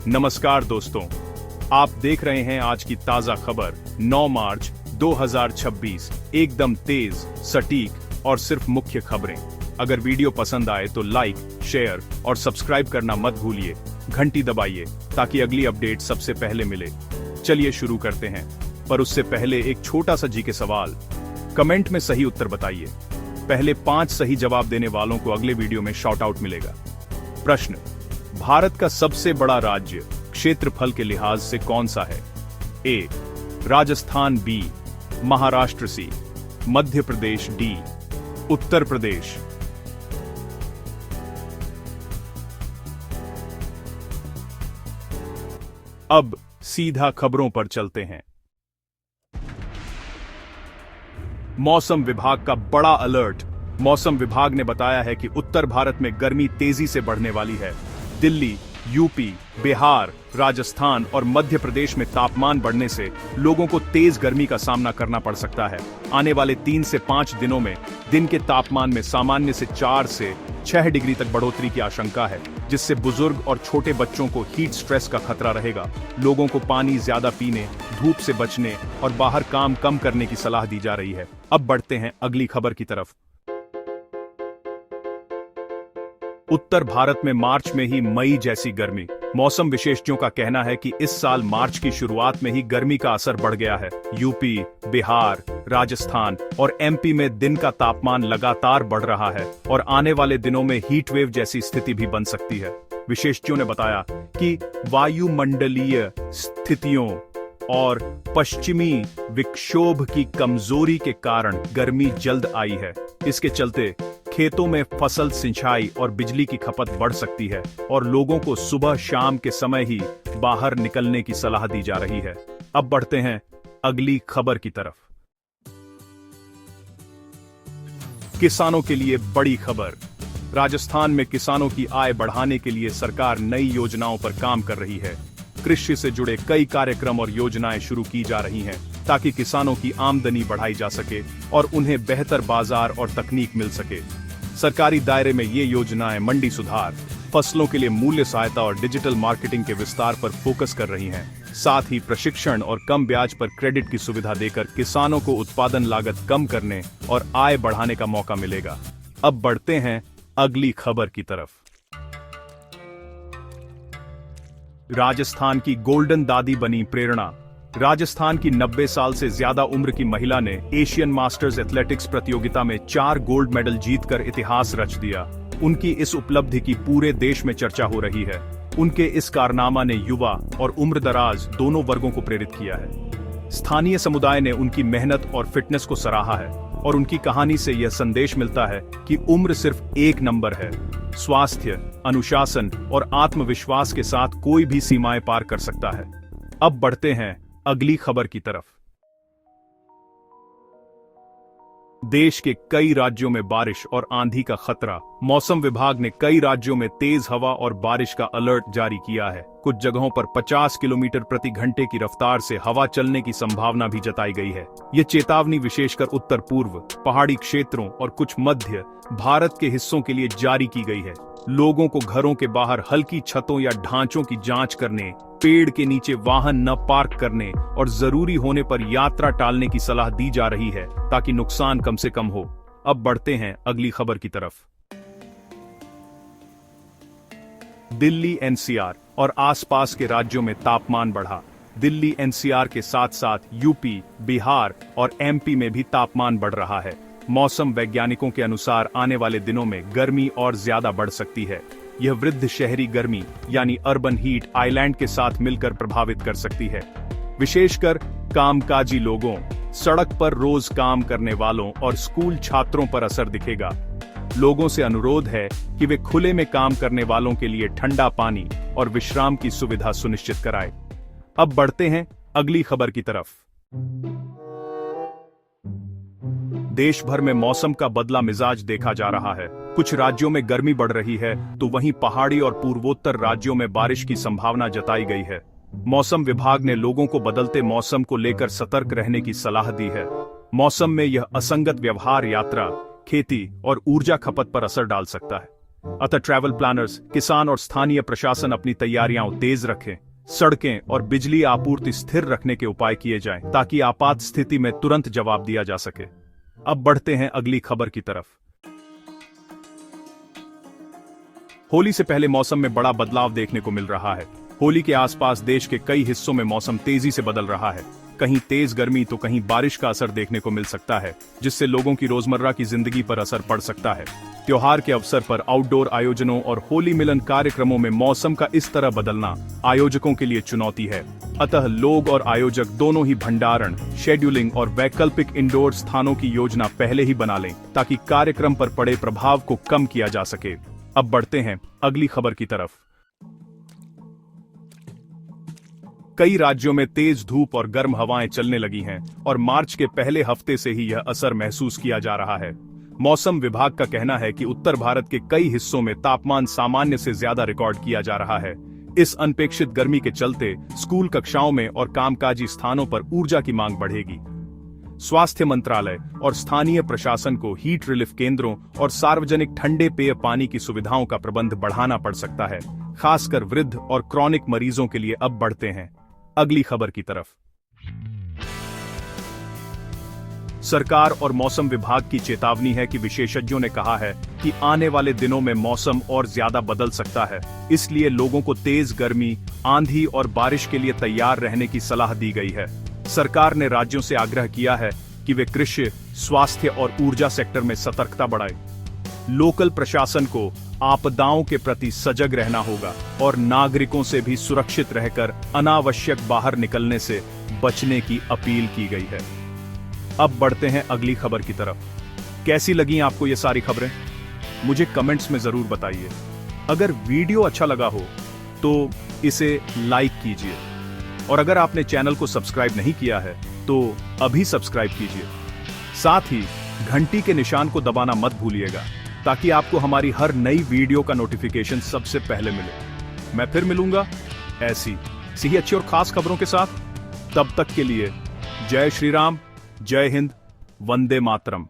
नमस्कार दोस्तों, आप देख रहे हैं आज की ताजा खबर 9 मार्च 2026। एकदम तेज, सटीक और सिर्फ मुख्य खबरें। अगर वीडियो पसंद आए तो लाइक, शेयर और सब्सक्राइब करना मत भूलिए। घंटी दबाइए ताकि अगली अपडेट सबसे पहले मिले। चलिए शुरू करते हैं, पर उससे पहले एक छोटा सा जीके सवाल। कमेंट में सही उत्तर बताइए। पहले 5 सही जवाब देने वालों को अगले वीडियो में शॉट आउट मिलेगा। प्रश्न, भारत का सबसे बड़ा राज्य क्षेत्रफल के लिहाज से कौन सा है? ए राजस्थान, बी महाराष्ट्र, सी मध्य प्रदेश, डी उत्तर प्रदेश। अब सीधा खबरों पर चलते हैं। मौसम विभाग का बड़ा अलर्ट। मौसम विभाग ने बताया है कि उत्तर भारत में गर्मी तेजी से बढ़ने वाली है। दिल्ली, यूपी, बिहार, राजस्थान और मध्य प्रदेश में तापमान बढ़ने से लोगों को तेज गर्मी का सामना करना पड़ सकता है। आने वाले 3 से 5 दिनों में दिन के तापमान में सामान्य से 4 से 6 डिग्री तक बढ़ोतरी की आशंका है, जिससे बुजुर्ग और छोटे बच्चों को हीट स्ट्रेस का खतरा रहेगा। लोगों को पानी ज्यादा पीने, धूप से बचने और बाहर काम कम करने की सलाह दी जा रही है। अब बढ़ते हैं अगली खबर की तरफ। उत्तर भारत में मार्च में ही मई जैसी गर्मी। मौसम विशेषज्ञों का कहना है कि इस साल मार्च की शुरुआत में ही गर्मी का असर बढ़ गया है। यूपी, बिहार, राजस्थान और एमपी में दिन का तापमान लगातार बढ़ रहा है और आने वाले दिनों में हीट वेव जैसी स्थिति भी बन सकती है। विशेषज्ञों ने बताया कि वायुमंडलीय स्थितियों और पश्चिमी विक्षोभ की कमजोरी के कारण गर्मी जल्द आई है। इसके चलते खेतों में फसल सिंचाई और बिजली की खपत बढ़ सकती है और लोगों को सुबह शाम के समय ही बाहर निकलने की सलाह दी जा रही है। अब बढ़ते हैं अगली खबर की तरफ। किसानों के लिए बड़ी खबर। राजस्थान में किसानों की आय बढ़ाने के लिए सरकार नई योजनाओं पर काम कर रही है। कृषि से जुड़े कई कार्यक्रम और योजनाएं शुरू की जा रही हैं ताकि किसानों की आमदनी बढ़ाई जा सके और उन्हें बेहतर बाजार और तकनीक मिल सके। सरकारी दायरे में ये योजनाएं मंडी सुधार, फसलों के लिए मूल्य सहायता और डिजिटल मार्केटिंग के विस्तार पर फोकस कर रही हैं। साथ ही प्रशिक्षण और कम ब्याज पर क्रेडिट की सुविधा देकर किसानों को उत्पादन लागत कम करने और आय बढ़ाने का मौका मिलेगा। अब बढ़ते हैं अगली खबर की तरफ। राजस्थान की गोल्डन दादी बनी प्रेरणा। राजस्थान की 90 साल से ज्यादा उम्र की महिला ने एशियन मास्टर्स एथलेटिक्स प्रतियोगिता में 4 गोल्ड मेडल जीतकर इतिहास रच दिया। उनकी इस उपलब्धि की पूरे देश में चर्चा हो रही है। उनके इस कारनामा ने युवा और उम्रदराज दोनों वर्गों को प्रेरित किया है। स्थानीय समुदाय ने उनकी मेहनत और फिटनेस को सराहा है और उनकी कहानी से यह संदेश मिलता है कि उम्र सिर्फ एक नंबर है। स्वास्थ्य, अनुशासन और आत्मविश्वास के साथ कोई भी सीमाएं पार कर सकता है। अब बढ़ते हैं अगली खबर की तरफ। देश के कई राज्यों में बारिश और आंधी का खतरा। मौसम विभाग ने कई राज्यों में तेज हवा और बारिश का अलर्ट जारी किया है। कुछ जगहों पर 50 किलोमीटर प्रति घंटे की रफ्तार से हवा चलने की संभावना भी जताई गई है। ये चेतावनी विशेषकर उत्तर पूर्व, पहाड़ी क्षेत्रों और कुछ मध्य भारत के हिस्सों के लिए जारी की गई है। लोगों को घरों के बाहर हल्की छतों या ढांचों की जांच करने, पेड़ के नीचे वाहन न पार्क करने और जरूरी होने पर यात्रा टालने की सलाह दी जा रही है ताकि नुकसान कम से कम हो। अब बढ़ते हैं अगली खबर की तरफ। दिल्ली एनसीआर और आसपास के राज्यों में तापमान बढ़ा। दिल्ली एनसीआर के साथ साथ यूपी, बिहार और एमपी में भी तापमान बढ़ रहा है। मौसम वैज्ञानिकों के अनुसार आने वाले दिनों में गर्मी और ज्यादा बढ़ सकती है। यह वृद्ध शहरी गर्मी यानी अर्बन हीट आइलैंड के साथ मिलकर प्रभावित कर सकती है। विशेषकर कामकाजी लोगों, सड़क पर रोज काम करने वालों और स्कूल छात्रों पर असर दिखेगा। लोगों से अनुरोध है कि वे खुले में काम करने वालों के लिए ठंडा पानी और विश्राम की सुविधा सुनिश्चित कराएं। अब बढ़ते हैं अगली खबर की तरफ। देश भर में मौसम का बदला मिजाज देखा जा रहा है। कुछ राज्यों में गर्मी बढ़ रही है तो वहीं पहाड़ी और पूर्वोत्तर राज्यों में बारिश की संभावना जताई गई है। मौसम विभाग ने लोगों को बदलते मौसम को लेकर सतर्क रहने की सलाह दी है। मौसम में यह असंगत व्यवहार यात्रा, खेती और ऊर्जा खपत पर असर डाल सकता है। अतः ट्रैवल प्लानर्स, किसान और स्थानीय प्रशासन अपनी तैयारियां तेज रखें। सड़कें और बिजली आपूर्ति स्थिर रखने के उपाय किए जाएं ताकि आपात स्थिति में तुरंत जवाब दिया जा सके। अब बढ़ते हैं अगली खबर की तरफ। होली से पहले मौसम में बड़ा बदलाव देखने को मिल रहा है। होली के आसपास देश के कई हिस्सों में मौसम तेजी से बदल रहा है। कहीं तेज गर्मी तो कहीं बारिश का असर देखने को मिल सकता है, जिससे लोगों की रोजमर्रा की जिंदगी पर असर पड़ सकता है। त्योहार के अवसर पर आउटडोर आयोजनों और होली मिलन कार्यक्रमों में मौसम का इस तरह बदलना आयोजकों के लिए चुनौती है। अतः लोग और आयोजक दोनों ही भंडारण, शेड्यूलिंग और वैकल्पिक इंडोर स्थानों की योजना पहले ही बना लें ताकि कार्यक्रम पर पड़े प्रभाव को कम किया जा सके। अब बढ़ते हैं अगली खबर की तरफ। कई राज्यों में तेज धूप और गर्म हवाएं चलने लगी हैं और मार्च के पहले हफ्ते से ही यह असर महसूस किया जा रहा है। मौसम विभाग का कहना है कि उत्तर भारत के कई हिस्सों में तापमान सामान्य से ज्यादा रिकॉर्ड किया जा रहा है। इस अनपेक्षित गर्मी के चलते स्कूल कक्षाओं में और कामकाजी स्थानों पर ऊर्जा की मांग बढ़ेगी। स्वास्थ्य मंत्रालय और स्थानीय प्रशासन को हीट रिलीफ केंद्रों और सार्वजनिक ठंडे पेय पानी की सुविधाओं का प्रबंध बढ़ाना पड़ सकता है, खासकर वृद्ध और क्रॉनिक मरीजों के लिए। अब बढ़ते हैं अगली खबर की तरफ। सरकार और मौसम विभाग की चेतावनी है कि विशेषज्ञों ने कहा है कि आने वाले दिनों में मौसम और ज्यादा बदल सकता है, इसलिए लोगों को तेज गर्मी, आंधी और बारिश के लिए तैयार रहने की सलाह दी गई है। सरकार ने राज्यों से आग्रह किया है कि वे कृषि, स्वास्थ्य और ऊर्जा सेक्टर में सतर्कता बढ़ाएं। लोकल प्रशासन को आपदाओं के प्रति सजग रहना होगा और नागरिकों से भी सुरक्षित रहकर अनावश्यक बाहर निकलने से बचने की अपील की गई है। अब बढ़ते हैं अगली खबर की तरफ। कैसी लगी आपको ये सारी खबरें? मुझे कमेंट्स में जरूर बताइए। अगर वीडियो अच्छा लगा हो तो इसे लाइक कीजिए और अगर आपने चैनल को सब्सक्राइब नहीं किया है तो अभी सब्सक्राइब कीजिए। साथ ही घंटी के निशान को दबाना मत भूलिएगा ताकि आपको हमारी हर नई वीडियो का नोटिफिकेशन सबसे पहले मिले। मैं फिर मिलूंगा ऐसी ही अच्छी और खास खबरों के साथ। तब तक के लिए जय श्री राम, जय हिंद, वंदे मातरम।